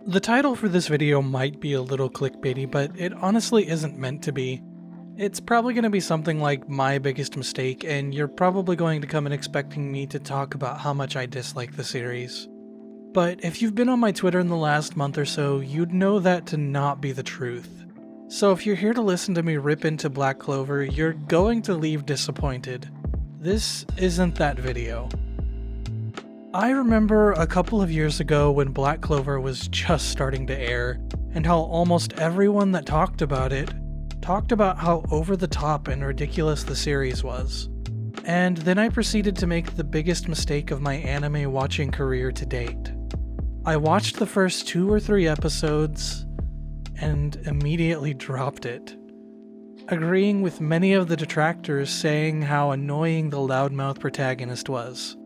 The title for this video might be a little clickbaity, but it honestly isn't meant to be. It's probably going to be something like my biggest mistake, and you're probably going to come in expecting me to talk about how much I dislike the series. But if you've been on my Twitter in the last month or so, you'd know that to not be the truth. So if you're here to listen to me rip into Black Clover, you're going to leave disappointed. This isn't that video. I remember a couple of years ago when Black Clover was just starting to air, and how almost everyone that talked about it talked about how over the top and ridiculous the series was. And then I proceeded to make the biggest mistake of my anime watching career to date. I watched the first 2 or 3 episodes and immediately dropped it, agreeing with many of the detractors saying how annoying the loudmouth protagonist was.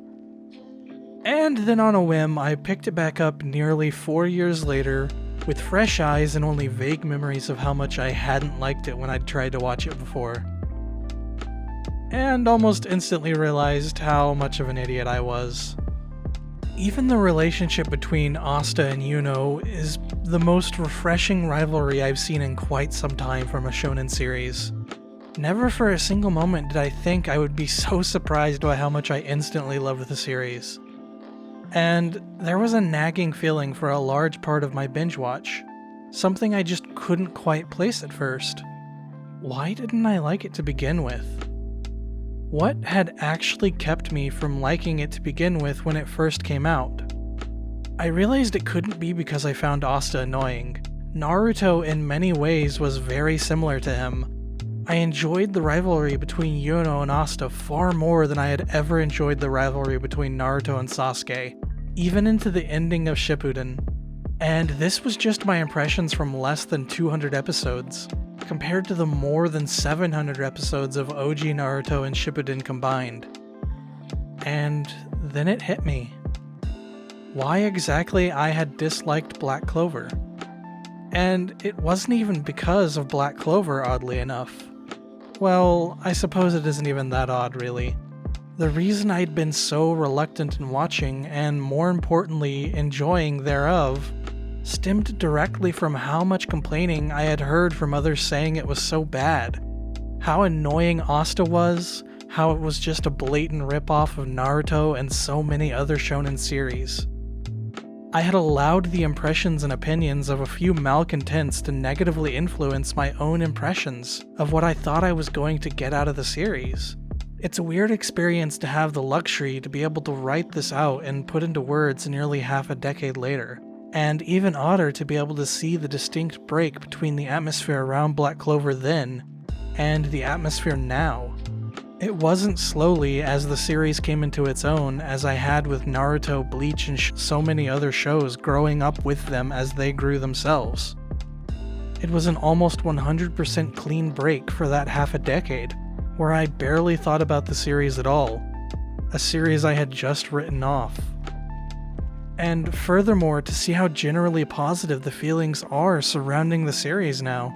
And then on a whim, I picked it back up nearly 4 years later with fresh eyes and only vague memories of how much I hadn't liked it when I'd tried to watch it before. And almost instantly realized how much of an idiot I was. Even the relationship between Asta and Yuno is the most refreshing rivalry I've seen in quite some time from a shonen series. Never for a single moment did I think I would be so surprised by how much I instantly loved the series. And there was a nagging feeling for a large part of my binge watch, something I just couldn't quite place at first. Why didn't I like it to begin with? What had actually kept me from liking it to begin with when it first came out? I realized it couldn't be because I found Asta annoying. Naruto in many ways was very similar to him. I enjoyed the rivalry between Yuno and Asta far more than I had ever enjoyed the rivalry between Naruto and Sasuke, even into the ending of Shippuden. And this was just my impressions from less than 200 episodes, compared to the more than 700 episodes of OG Naruto and Shippuden combined. And then it hit me. Why exactly I had disliked Black Clover. And it wasn't even because of Black Clover, oddly enough. Well, I suppose it isn't even that odd, really. The reason I'd been so reluctant in watching, and more importantly, enjoying thereof, stemmed directly from how much complaining I had heard from others saying it was so bad. How annoying Asta was, how it was just a blatant ripoff of Naruto and so many other shonen series. I had allowed the impressions and opinions of a few malcontents to negatively influence my own impressions of what I thought I was going to get out of the series. It's a weird experience to have the luxury to be able to write this out and put into words nearly half a decade later, and even odder to be able to see the distinct break between the atmosphere around Black Clover then and the atmosphere now. It wasn't slowly as the series came into its own as I had with Naruto, Bleach, and so many other shows growing up with them as they grew themselves. It was an almost 100% clean break for that half a decade, where I barely thought about the series at all, a series I had just written off. And furthermore, to see how generally positive the feelings are surrounding the series now.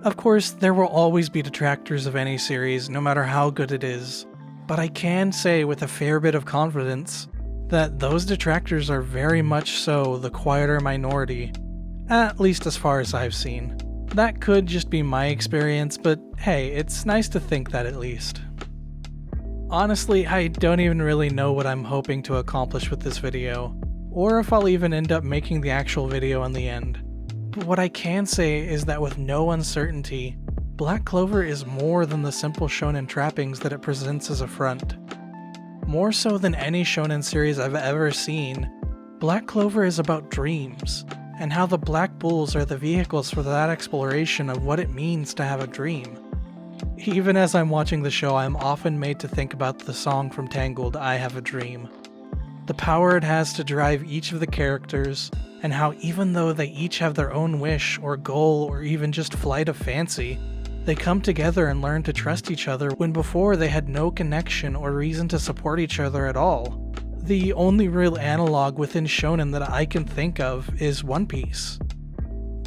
Of course, there will always be detractors of any series, no matter how good it is, but I can say with a fair bit of confidence that those detractors are very much so the quieter minority, at least as far as I've seen. That could just be my experience, but hey, it's nice to think that at least. Honestly, I don't even really know what I'm hoping to accomplish with this video, or if I'll even end up making the actual video in the end. But what I can say is that with no uncertainty, Black Clover is more than the simple shonen trappings that it presents as a front. More so than any shonen series I've ever seen, Black Clover is about dreams, and how the Black Bulls are the vehicles for that exploration of what it means to have a dream. Even as I'm watching the show, I'm often made to think about the song from Tangled, I Have a Dream. The power it has to drive each of the characters, and how even though they each have their own wish or goal or even just flight of fancy, they come together and learn to trust each other when before they had no connection or reason to support each other at all. The only real analog within shonen that I can think of is One Piece.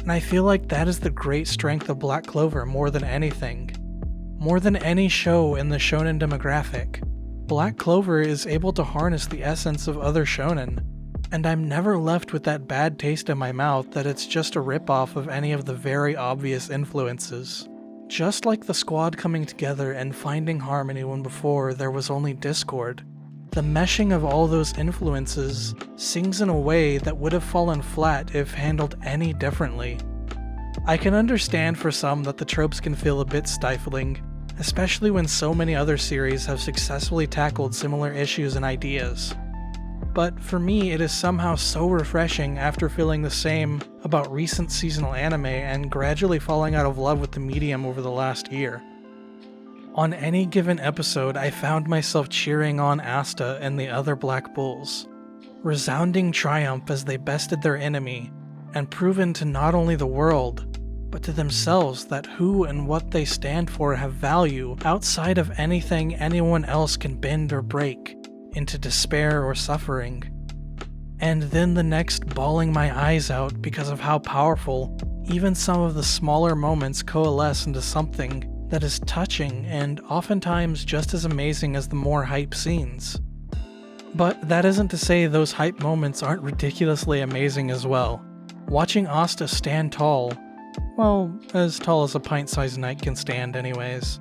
And I feel like that is the great strength of Black Clover more than anything. More than any show in the shonen demographic, Black Clover is able to harness the essence of other shonen, and I'm never left with that bad taste in my mouth that it's just a ripoff of any of the very obvious influences. Just like the squad coming together and finding harmony when before there was only discord, the meshing of all those influences sings in a way that would have fallen flat if handled any differently. I can understand for some that the tropes can feel a bit stifling, especially when so many other series have successfully tackled similar issues and ideas. But for me, it is somehow so refreshing after feeling the same about recent seasonal anime and gradually falling out of love with the medium over the last year. On any given episode, I found myself cheering on Asta and the other Black Bulls. Resounding triumph as they bested their enemy, and proven to not only the world, but to themselves that who and what they stand for have value outside of anything anyone else can bend or break into despair or suffering. And then the next bawling my eyes out because of how powerful even some of the smaller moments coalesce into something that is touching and oftentimes just as amazing as the more hype scenes. But that isn't to say those hype moments aren't ridiculously amazing as well. Watching Asta stand tall, well, as tall as a pint-sized knight can stand anyways,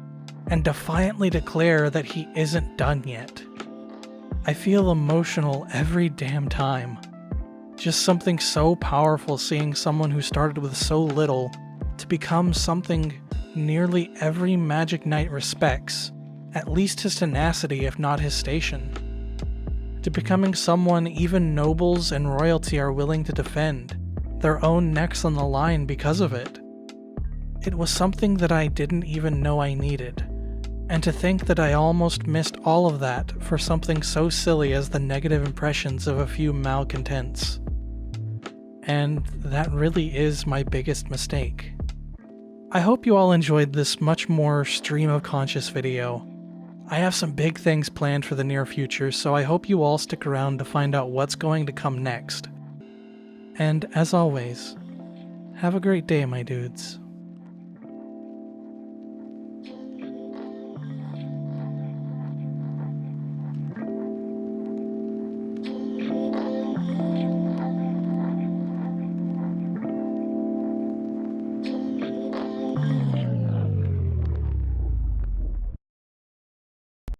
and defiantly declare that he isn't done yet. I feel emotional every damn time. Just something so powerful seeing someone who started with so little to become something nearly every Magic Knight respects, at least his tenacity if not his station. To becoming someone even nobles and royalty are willing to defend, their own necks on the line because of it. It was something that I didn't even know I needed, and to think that I almost missed all of that for something so silly as the negative impressions of a few malcontents. And that really is my biggest mistake. I hope you all enjoyed this much more stream of conscious video. I have some big things planned for the near future, so I hope you all stick around to find out what's going to come next. And as always, have a great day, my dudes.